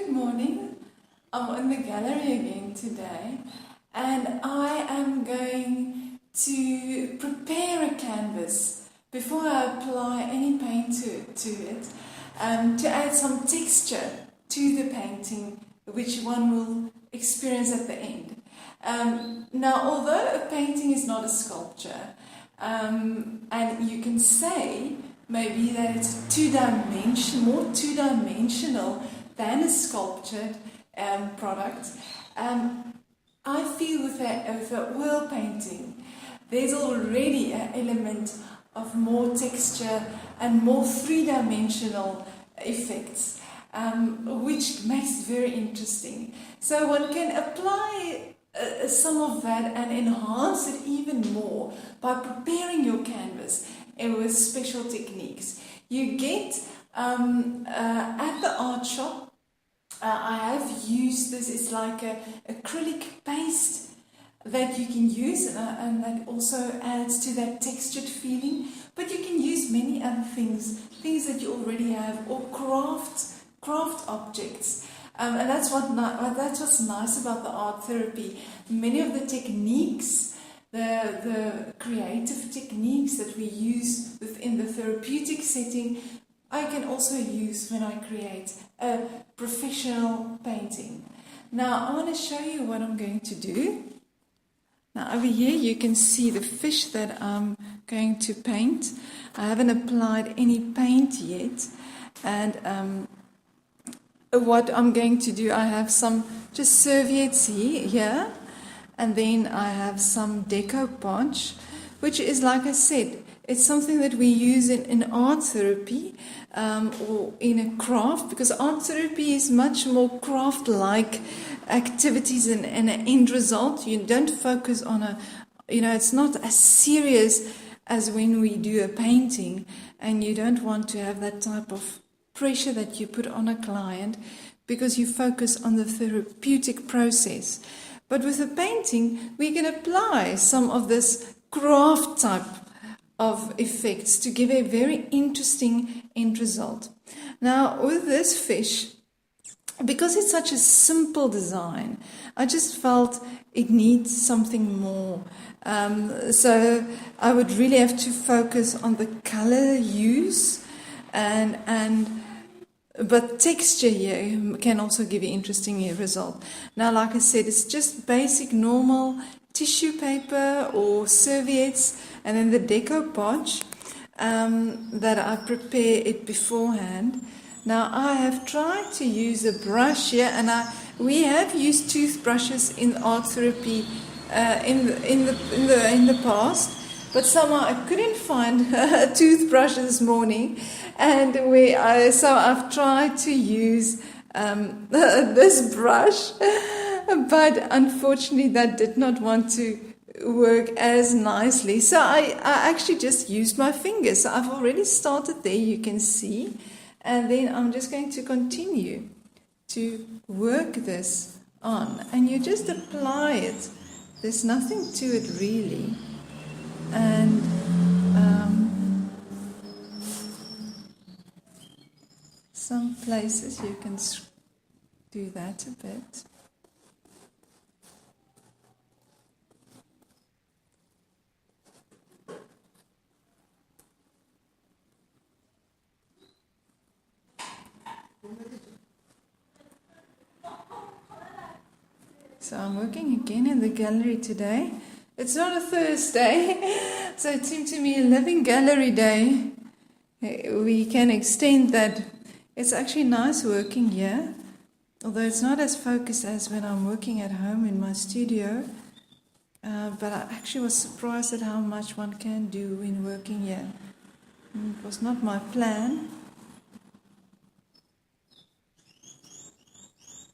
Good morning. I'm in the gallery again today, and I am going to prepare a canvas before I apply any paint to it, to add some texture to the painting, which one will experience at the end. Now, although a painting is not a sculpture, and you can say maybe that it's more two-dimensional than a sculptured product, I feel with a oil painting, there's already an element of more texture and more three-dimensional effects, which makes it very interesting. So one can apply some of that and enhance it even more by preparing your canvas with special techniques. You get at the art shop, I have used this. It's like a acrylic paste that you can use, and that also adds to that textured feeling. But you can use many other things that you already have, or craft objects. And that's what's nice about the art therapy. Many of the techniques, the creative techniques that we use within the therapeutic setting, I can also use when I create a professional painting. Now, I want to show you what I'm going to do. Now, over here you can see the fish that I'm going to paint. I haven't applied any paint yet, and what I'm going to do, I have some just serviettes here, and then I have some decoupage, which is, like I said, it's something that we use in art therapy, or in a craft, because art therapy is much more craft-like activities and an end result. You don't focus on it's not as serious as when we do a painting, and you don't want to have that type of pressure that you put on a client, because you focus on the therapeutic process. But with a painting, we can apply some of this craft type of effects to give a very interesting end result. Now, with this fish, because it's such a simple design, I just felt it needs something more. So I would really have to focus on the color use, but texture here can also give you interesting result. Now, like I said, it's just basic normal tissue paper or serviettes, and then the decoupage that I prepare it beforehand. Now, I have tried to use a brush here, and we have used toothbrushes in art therapy in the past, but somehow I couldn't find a toothbrush this morning, and so I've tried to use this brush, but unfortunately that did not want to work as nicely. So I actually just used my fingers. So I've already started there, you can see, and then I'm just going to continue to work this on, and you just apply it. There's nothing to it really, and some places you can do that a bit. So I'm working again in the gallery today. It's not a Thursday, so it seemed to me a living gallery day. We can extend that. It's actually nice working here, although it's not as focused as when I'm working at home in my studio. But I actually was surprised at how much one can do when working here. It was not my plan,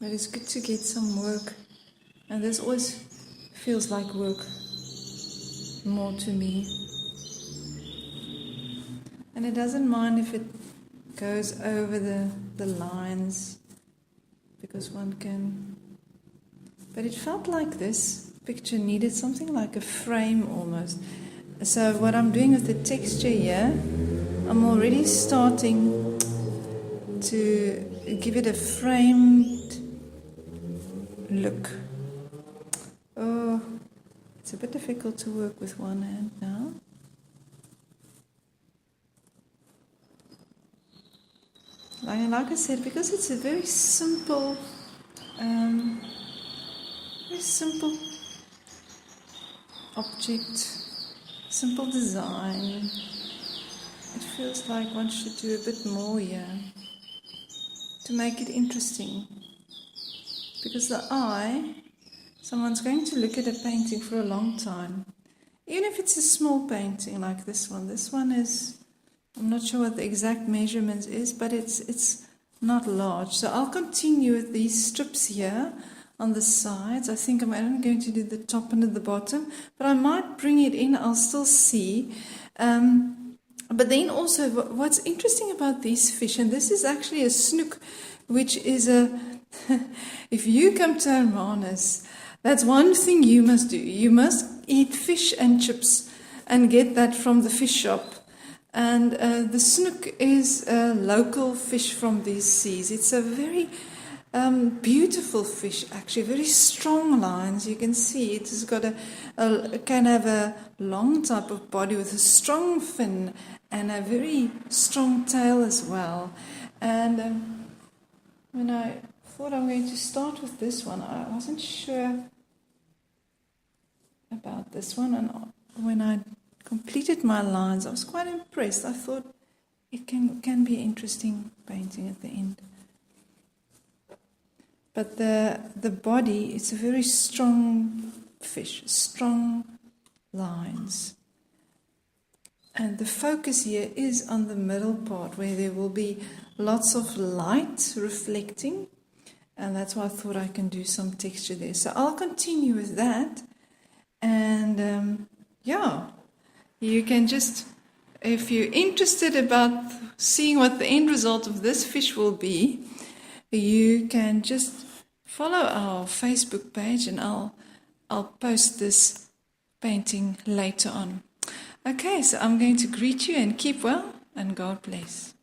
but it's good to get some work. And this always feels like work more to me. And it doesn't mind if it goes over the lines, because one can. But it felt like this picture needed something like a frame almost. So what I'm doing with the texture here, I'm already starting to give it a framed look. Oh, it's a bit difficult to work with one hand now. Like I said, because it's a very simple object, simple design, it feels like one should do a bit more here to make it interesting. Because the eye, someone's going to look at a painting for a long time. Even if it's a small painting like this one. This one is, I'm not sure what the exact measurements is, but it's not large. So I'll continue with these strips here on the sides. I think I'm only going to do the top and the bottom, but I might bring it in, I'll still see. But then also, what's interesting about these fish, and this is actually a snook, which is a, if you come to Hermanus, that's one thing you must do. You must eat fish and chips and get that from the fish shop. And the snook is a local fish from these seas. It's a very beautiful fish, actually, very strong lines. You can see it has got can have a long type of body with a strong fin and a very strong tail as well. And when I thought I'm going to start with this one, I wasn't sure about this one, and when I completed my lines, I was quite impressed. I thought it can be an interesting painting at the end. But the body, it's a very strong fish, strong lines. And the focus here is on the middle part where there will be lots of light reflecting. And that's why I thought I can do some texture there. So I'll continue with that. And you can just, if you're interested about seeing what the end result of this fish will be, you can just follow our Facebook page, and I'll post this painting later on. Okay, so I'm going to greet you and keep well, and God bless.